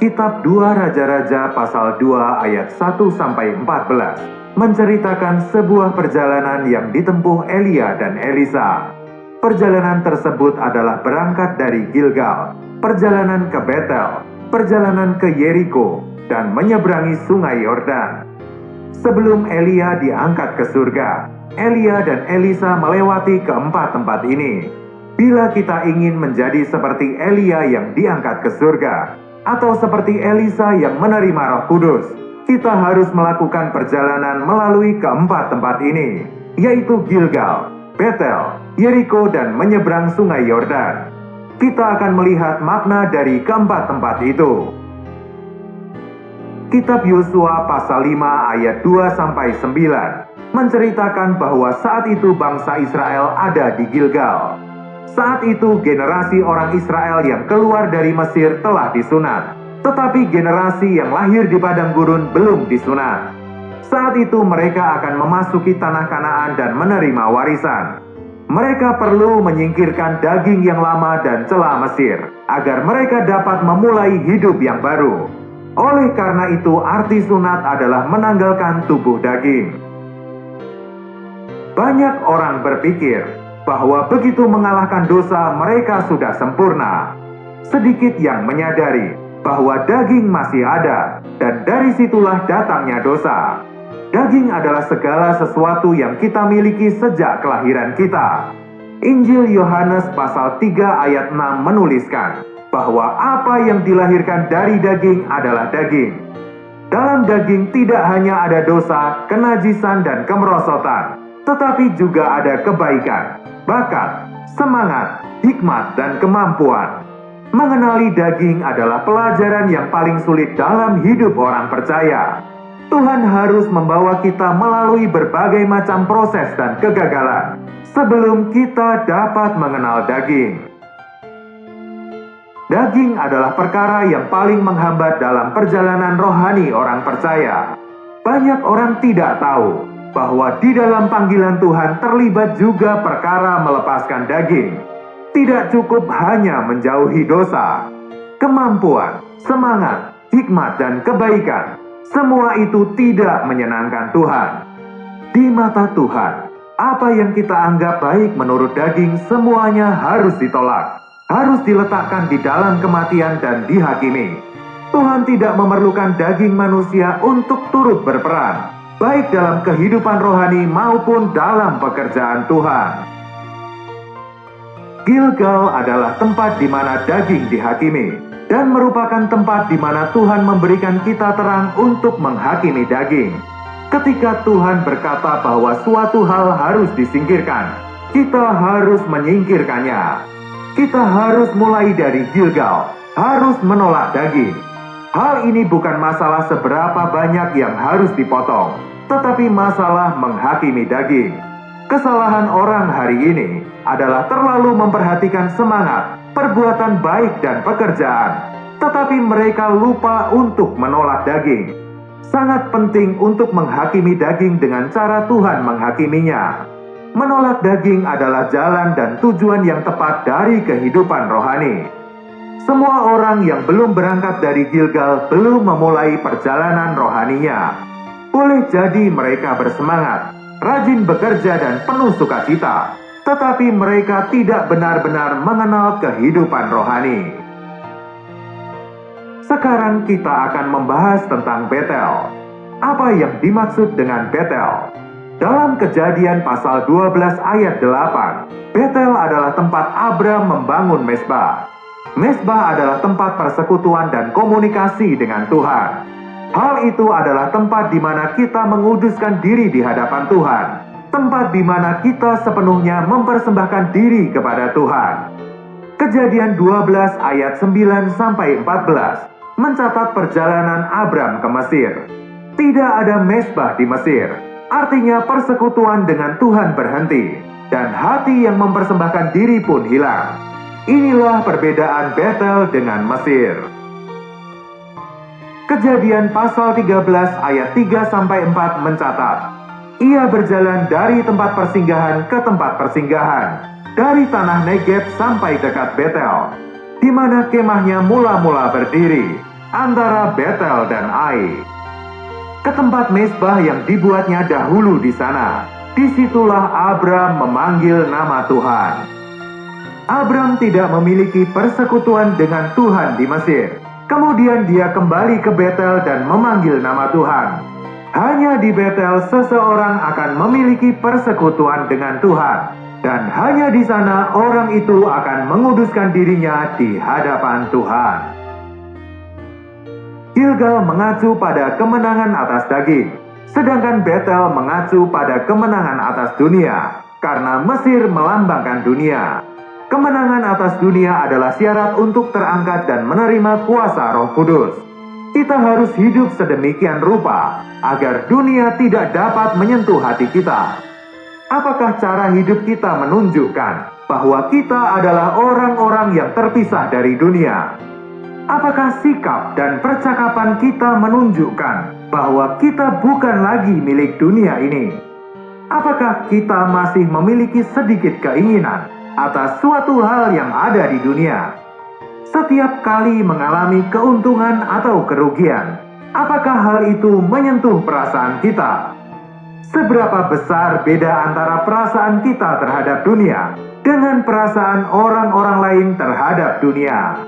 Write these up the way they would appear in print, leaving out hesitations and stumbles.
Kitab 2 Raja-Raja pasal 2 ayat 1-14 menceritakan sebuah perjalanan yang ditempuh Elia dan Elisa. Perjalanan tersebut adalah berangkat dari Gilgal, perjalanan ke Betel, perjalanan ke Yeriko, dan menyeberangi sungai Yordan. Sebelum Elia diangkat ke surga, Elia dan Elisa melewati keempat tempat ini. Bila kita ingin menjadi seperti Elia yang diangkat ke surga, atau seperti Elisa yang menerima Roh Kudus, kita harus melakukan perjalanan melalui keempat tempat ini, yaitu Gilgal, Betel, Yeriko, dan menyeberang sungai Yordan. Kita akan melihat makna dari keempat tempat itu. Kitab Yosua pasal 5 ayat 2-9 menceritakan bahwa saat itu bangsa Israel ada di Gilgal. Saat itu generasi orang Israel yang keluar dari Mesir telah disunat, tetapi generasi yang lahir di padang gurun belum disunat. Saat itu mereka akan memasuki tanah Kanaan dan menerima warisan. Mereka perlu menyingkirkan daging yang lama dan celah Mesir, agar mereka dapat memulai hidup yang baru. Oleh karena itu, arti sunat adalah menanggalkan tubuh daging. Banyak orang berpikir bahwa begitu mengalahkan dosa mereka sudah sempurna. Sedikit yang menyadari bahwa daging masih ada, dan dari situlah datangnya dosa. Daging adalah segala sesuatu yang kita miliki sejak kelahiran kita. Injil Yohanes pasal 3 ayat 6 menuliskan bahwa apa yang dilahirkan dari daging adalah daging. Dalam daging tidak hanya ada dosa, kenajisan, dan kemerosotan, tetapi juga ada kebaikan, bakat, semangat, hikmat, dan kemampuan. Mengenali daging adalah pelajaran yang paling sulit dalam hidup orang percaya. Tuhan harus membawa kita melalui berbagai macam proses dan kegagalan sebelum kita dapat mengenal daging. Daging adalah perkara yang paling menghambat dalam perjalanan rohani orang percaya. Banyak orang tidak tahu bahwa di dalam panggilan Tuhan terlibat juga perkara melepaskan daging. Tidak cukup hanya menjauhi dosa. Kemampuan, semangat, hikmat, dan kebaikan, semua itu tidak menyenangkan Tuhan. Di mata Tuhan, apa yang kita anggap baik menurut daging semuanya harus ditolak, harus diletakkan di dalam kematian dan dihakimi. Tuhan tidak memerlukan daging manusia untuk turut berperan, baik dalam kehidupan rohani maupun dalam pekerjaan Tuhan. Gilgal adalah tempat di mana daging dihakimi, dan merupakan tempat di mana Tuhan memberikan kita terang untuk menghakimi daging. Ketika Tuhan berkata bahwa suatu hal harus disingkirkan, kita harus menyingkirkannya. Kita harus mulai dari Gilgal, harus menolak daging. Hal ini bukan masalah seberapa banyak yang harus dipotong, tetapi masalah menghakimi daging. Kesalahan orang hari ini adalah terlalu memperhatikan semangat, perbuatan baik, dan pekerjaan, tetapi mereka lupa untuk menolak daging. Sangat penting untuk menghakimi daging dengan cara Tuhan menghakiminya. Menolak daging adalah jalan dan tujuan yang tepat dari kehidupan rohani. Semua orang yang belum berangkat dari Gilgal belum memulai perjalanan rohaninya. Boleh jadi mereka bersemangat, rajin bekerja, dan penuh sukacita, tetapi mereka tidak benar-benar mengenal kehidupan rohani. Sekarang kita akan membahas tentang Betel. Apa yang dimaksud dengan Betel? Dalam Kejadian pasal 12 ayat 8, Betel adalah tempat Abram membangun mezbah. Mezbah adalah tempat persekutuan dan komunikasi dengan Tuhan. Hal itu adalah tempat di mana kita menguduskan diri di hadapan Tuhan. Tempat di mana kita sepenuhnya mempersembahkan diri kepada Tuhan. Kejadian 12 ayat 9-14 mencatat perjalanan Abram ke Mesir. Tidak ada mezbah di Mesir, artinya persekutuan dengan Tuhan berhenti, dan hati yang mempersembahkan diri pun hilang. Inilah perbedaan Betel dengan Mesir. Kejadian pasal 13 ayat 3-4 mencatat, ia berjalan dari tempat persinggahan ke tempat persinggahan, dari tanah Negeb sampai dekat Betel, di mana kemahnya mula-mula berdiri. antara Betel dan Ai. Ke tempat mezbah yang dibuatnya dahulu di sana. Disitulah Abram memanggil nama Tuhan. Abram tidak memiliki persekutuan dengan Tuhan di Mesir. Kemudian dia kembali ke Betel dan memanggil nama Tuhan. Hanya di Betel seseorang akan memiliki persekutuan dengan Tuhan. Dan hanya di sana orang itu akan menguduskan dirinya di hadapan Tuhan. Gilgal mengacu pada kemenangan atas daging, sedangkan Betel mengacu pada kemenangan atas dunia, karena Mesir melambangkan dunia. Kemenangan atas dunia adalah syarat untuk terangkat dan menerima kuasa Roh Kudus. Kita harus hidup sedemikian rupa agar dunia tidak dapat menyentuh hati kita. Apakah cara hidup kita menunjukkan bahwa kita adalah orang-orang yang terpisah dari dunia? Apakah sikap dan percakapan kita menunjukkan bahwa kita bukan lagi milik dunia ini? Apakah kita masih memiliki sedikit keinginan atas suatu hal yang ada di dunia? Setiap kali mengalami keuntungan atau kerugian, apakah hal itu menyentuh perasaan kita? Seberapa besar beda antara perasaan kita terhadap dunia dengan perasaan orang-orang lain terhadap dunia?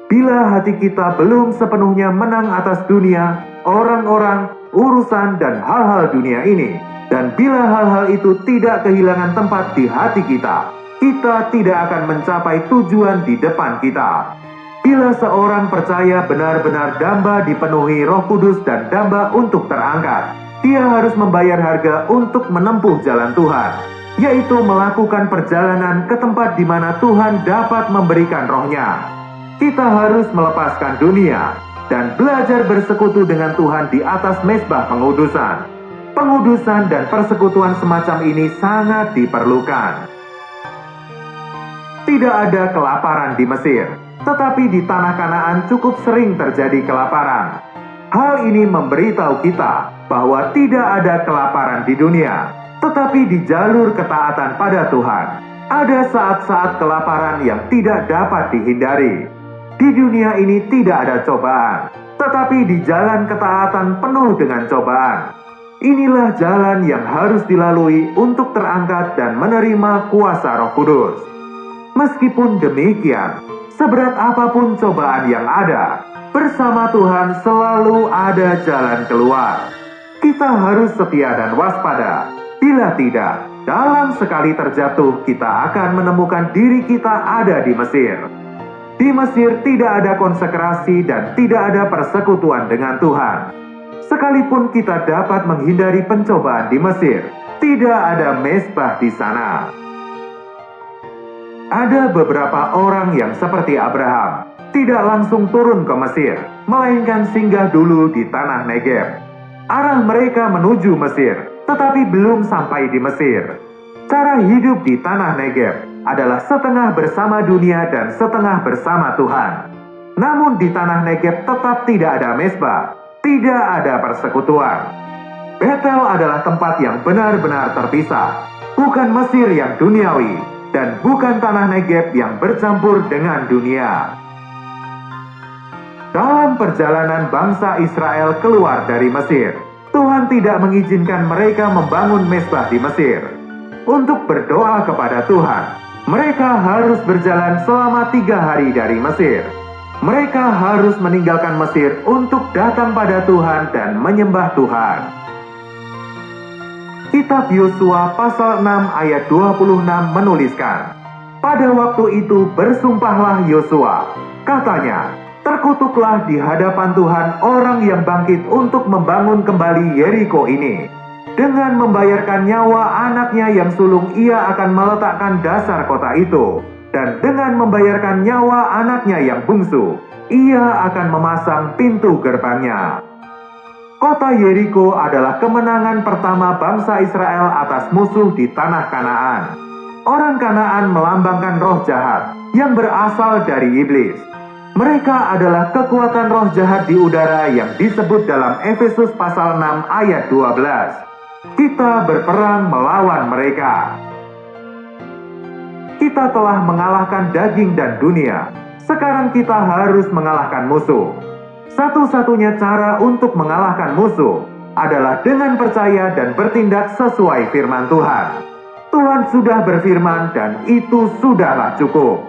Bila hati kita belum sepenuhnya menang atas dunia, orang-orang, urusan, dan hal-hal dunia ini, dan bila hal-hal itu tidak kehilangan tempat di hati kita tidak akan mencapai tujuan di depan kita. Bila seorang percaya benar-benar damba dipenuhi Roh Kudus dan damba untuk terangkat, dia harus membayar harga untuk menempuh jalan Tuhan, yaitu melakukan perjalanan ke tempat di mana Tuhan dapat memberikan rohnya. Kita harus melepaskan dunia dan belajar bersekutu dengan Tuhan di atas mezbah pengudusan. Pengudusan dan persekutuan semacam ini sangat diperlukan. Tidak ada kelaparan di Mesir, tetapi di tanah Kanaan cukup sering terjadi kelaparan. Hal ini memberitahu kita bahwa tidak ada kelaparan di dunia, tetapi di jalur ketaatan pada Tuhan, ada saat-saat kelaparan yang tidak dapat dihindari. Di dunia ini tidak ada cobaan, tetapi di jalan ketaatan penuh dengan cobaan. Inilah jalan yang harus dilalui untuk terangkat dan menerima kuasa Roh Kudus. Meskipun demikian, seberat apapun cobaan yang ada, bersama Tuhan selalu ada jalan keluar. Kita harus setia dan waspada. Bila tidak, dalam sekali terjatuh kita akan menemukan diri kita ada di Mesir. Di Mesir tidak ada konsekrasi dan tidak ada persekutuan dengan Tuhan. Sekalipun kita dapat menghindari pencobaan di Mesir, tidak ada mezbah di sana. Ada beberapa orang yang seperti Abraham, tidak langsung turun ke Mesir, melainkan singgah dulu di tanah Negeb. Arah mereka menuju Mesir, tetapi belum sampai di Mesir. Cara hidup di tanah Negeb adalah setengah bersama dunia dan setengah bersama Tuhan. Namun di tanah Negeb tetap tidak ada mezbah, tidak ada persekutuan. Betel adalah tempat yang benar-benar terpisah, bukan Mesir yang duniawi, dan bukan tanah Negeb yang bercampur dengan dunia. Dalam perjalanan bangsa Israel keluar dari Mesir, Tuhan tidak mengizinkan mereka membangun mezbah di Mesir. Untuk berdoa kepada Tuhan, mereka harus berjalan selama 3 hari dari Mesir. Mereka harus meninggalkan Mesir untuk datang pada Tuhan dan menyembah Tuhan. Kitab Yosua pasal 6 ayat 26 menuliskan, pada waktu itu bersumpahlah Yosua, katanya, terkutuklah di hadapan Tuhan orang yang bangkit untuk membangun kembali Yeriko ini. Dengan membayarkan nyawa anaknya yang sulung ia akan meletakkan dasar kota itu. Dan dengan membayarkan nyawa anaknya yang bungsu, ia akan memasang pintu gerbangnya. Kota Yeriko adalah kemenangan pertama bangsa Israel atas musuh di tanah Kanaan. Orang Kanaan melambangkan roh jahat yang berasal dari iblis. Mereka adalah kekuatan roh jahat di udara yang disebut dalam Efesus pasal 6 ayat 12. Kita berperang melawan mereka. Kita telah mengalahkan daging dan dunia, Sekarang kita harus mengalahkan musuh. Satu-satunya cara untuk mengalahkan musuh adalah dengan percaya dan bertindak sesuai firman Tuhan. Tuhan sudah berfirman dan itu sudahlah cukup.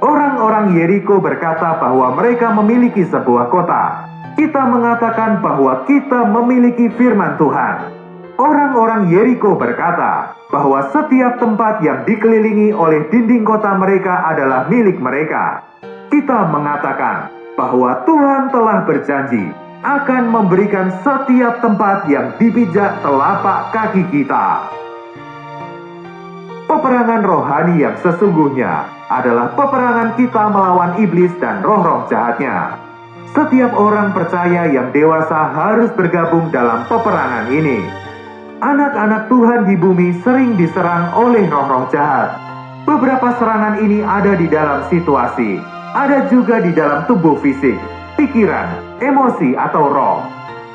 Orang-orang Yeriko berkata bahwa mereka memiliki sebuah kota. Kita mengatakan bahwa kita memiliki firman Tuhan. Orang-orang Yeriko berkata bahwa setiap tempat yang dikelilingi oleh dinding kota mereka adalah milik mereka. Kita mengatakan bahwa Tuhan telah berjanji akan memberikan setiap tempat yang dipijak telapak kaki kita. Peperangan rohani yang sesungguhnya adalah peperangan kita melawan iblis dan roh-roh jahatnya. Setiap orang percaya yang dewasa harus bergabung dalam peperangan ini. Anak-anak Tuhan di bumi sering diserang oleh roh-roh jahat. Beberapa serangan ini ada di dalam situasi, ada juga di dalam tubuh fisik, pikiran, emosi atau roh.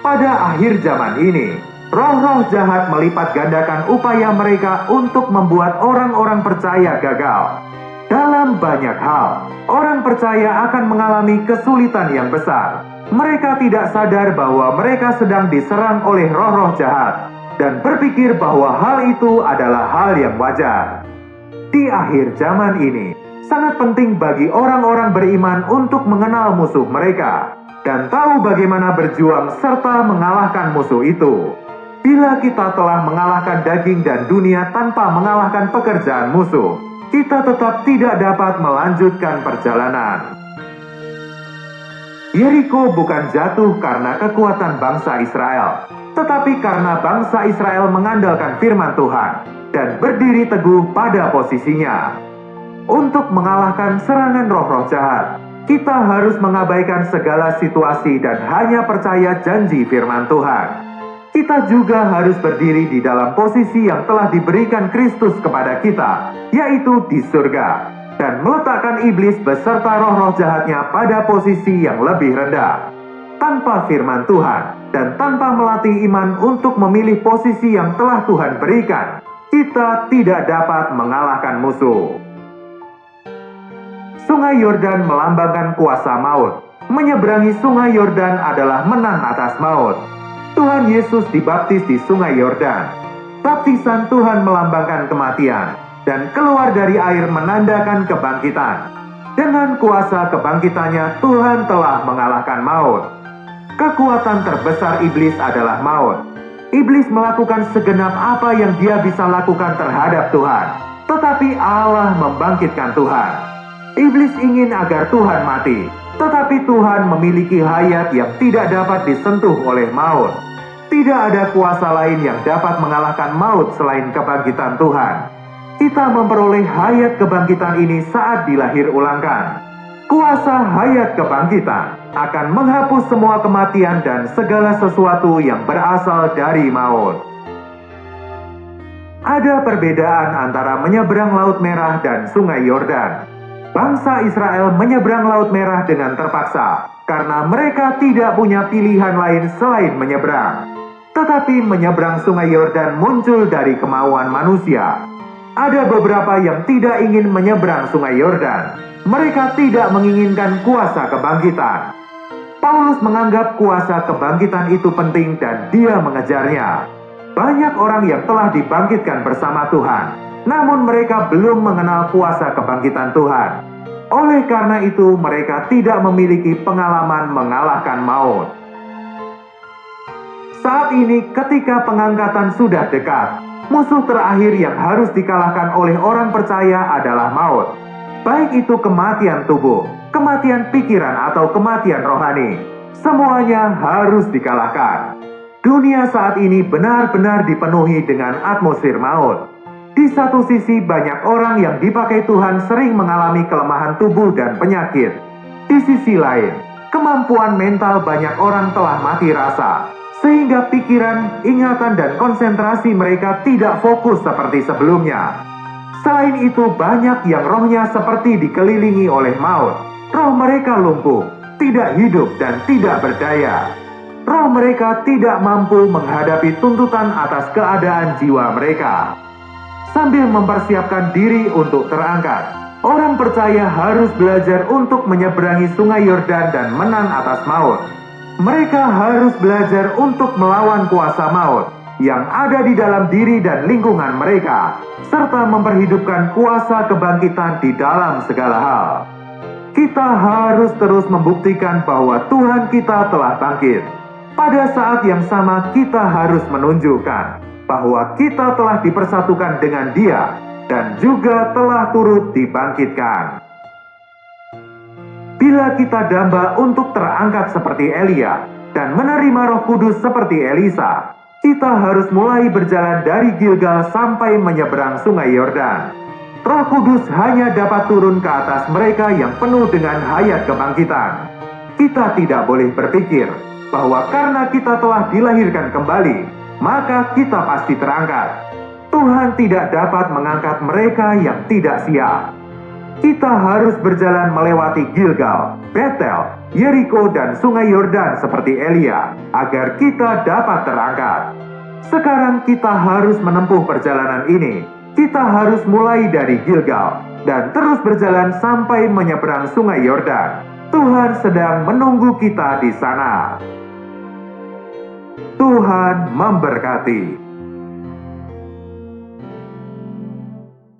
Pada akhir zaman ini, roh-roh jahat melipat gandakan upaya mereka untuk membuat orang-orang percaya gagal. Dalam banyak hal, orang percaya akan mengalami kesulitan yang besar. Mereka tidak sadar bahwa mereka sedang diserang oleh roh-roh jahat dan berpikir bahwa hal itu adalah hal yang wajar. Di akhir zaman ini, sangat penting bagi orang-orang beriman untuk mengenal musuh mereka dan tahu bagaimana berjuang serta mengalahkan musuh itu. Bila kita telah mengalahkan daging dan dunia tanpa mengalahkan pekerjaan musuh, kita tetap tidak dapat melanjutkan perjalanan. Yeriko bukan jatuh karena kekuatan bangsa Israel, tetapi karena bangsa Israel mengandalkan firman Tuhan dan berdiri teguh pada posisinya. Untuk mengalahkan serangan roh-roh jahat, kita harus mengabaikan segala situasi dan hanya percaya janji firman Tuhan. Kita juga harus berdiri di dalam posisi yang telah diberikan Kristus kepada kita, yaitu di surga, dan meletakkan iblis beserta roh-roh jahatnya pada posisi yang lebih rendah. Tanpa firman Tuhan dan tanpa melatih iman untuk memilih posisi yang telah Tuhan berikan, kita tidak dapat mengalahkan musuh. Sungai Yordan melambangkan kuasa maut. Menyeberangi Sungai Yordan adalah menang atas maut. Tuhan Yesus dibaptis di Sungai Yordan. Baptisan Tuhan melambangkan kematian, dan keluar dari air menandakan kebangkitan. Dengan kuasa kebangkitannya, Tuhan telah mengalahkan maut. Kekuatan terbesar iblis adalah maut. Iblis melakukan segenap apa yang dia bisa lakukan terhadap Tuhan, tetapi Allah membangkitkan Tuhan. Iblis ingin agar Tuhan mati, tetapi Tuhan memiliki hayat yang tidak dapat disentuh oleh maut. Tidak ada kuasa lain yang dapat mengalahkan maut selain kebangkitan Tuhan. Kita memperoleh hayat kebangkitan ini saat dilahir ulangkan. Kuasa hayat kebangkitan akan menghapus semua kematian dan segala sesuatu yang berasal dari maut. Ada perbedaan antara menyeberang Laut Merah dan Sungai Yordan. Bangsa Israel menyeberang Laut Merah dengan terpaksa karena mereka tidak punya pilihan lain selain menyeberang. Tetapi menyeberang Sungai Yordan muncul dari kemauan manusia. Ada beberapa yang tidak ingin menyeberang Sungai Yordan. Mereka tidak menginginkan kuasa kebangkitan. Paulus menganggap kuasa kebangkitan itu penting dan dia mengejarnya. Banyak orang yang telah dibangkitkan bersama Tuhan, namun mereka belum mengenal kuasa kebangkitan Tuhan. Oleh karena itu, mereka tidak memiliki pengalaman mengalahkan maut. Saat ini, ketika pengangkatan sudah dekat, musuh terakhir yang harus dikalahkan oleh orang percaya adalah maut. Baik itu kematian tubuh, kematian pikiran, atau kematian rohani. Semuanya harus dikalahkan. Dunia saat ini benar-benar dipenuhi dengan atmosfer maut. Di satu sisi, banyak orang yang dipakai Tuhan sering mengalami kelemahan tubuh dan penyakit. Di sisi lain, kemampuan mental banyak orang telah mati rasa, sehingga pikiran, ingatan, dan konsentrasi mereka tidak fokus seperti sebelumnya. Selain itu, banyak yang rohnya seperti dikelilingi oleh maut. Roh mereka lumpuh, tidak hidup, dan tidak berdaya. Roh mereka tidak mampu menghadapi tuntutan atas keadaan jiwa mereka. Sambil mempersiapkan diri untuk terangkat, Orang percaya harus belajar untuk menyeberangi sungai Yordan dan menang atas maut. Mereka harus belajar untuk melawan kuasa maut yang ada di dalam diri dan lingkungan mereka, serta memperhidupkan kuasa kebangkitan di dalam segala hal. Kita harus terus membuktikan bahwa Tuhan kita telah bangkit. Pada saat yang sama kita harus menunjukkan bahwa kita telah dipersatukan dengan Dia dan juga telah turut dibangkitkan. Bila kita damba untuk terangkat seperti Elia dan menerima Roh Kudus seperti Elisa, kita harus mulai berjalan dari Gilgal sampai menyeberang sungai Yordan. Roh Kudus hanya dapat turun ke atas mereka yang penuh dengan hayat kebangkitan. Kita tidak boleh berpikir bahwa karena kita telah dilahirkan kembali, maka kita pasti terangkat. Tuhan tidak dapat mengangkat mereka yang tidak siap. Kita harus berjalan melewati Gilgal, Betel, Yeriko, dan sungai Yordan seperti Elia, agar kita dapat terangkat. Sekarang kita harus menempuh perjalanan ini. Kita harus mulai dari Gilgal, dan terus berjalan sampai menyeberang sungai Yordan. Tuhan sedang menunggu kita di sana. Tuhan memberkati.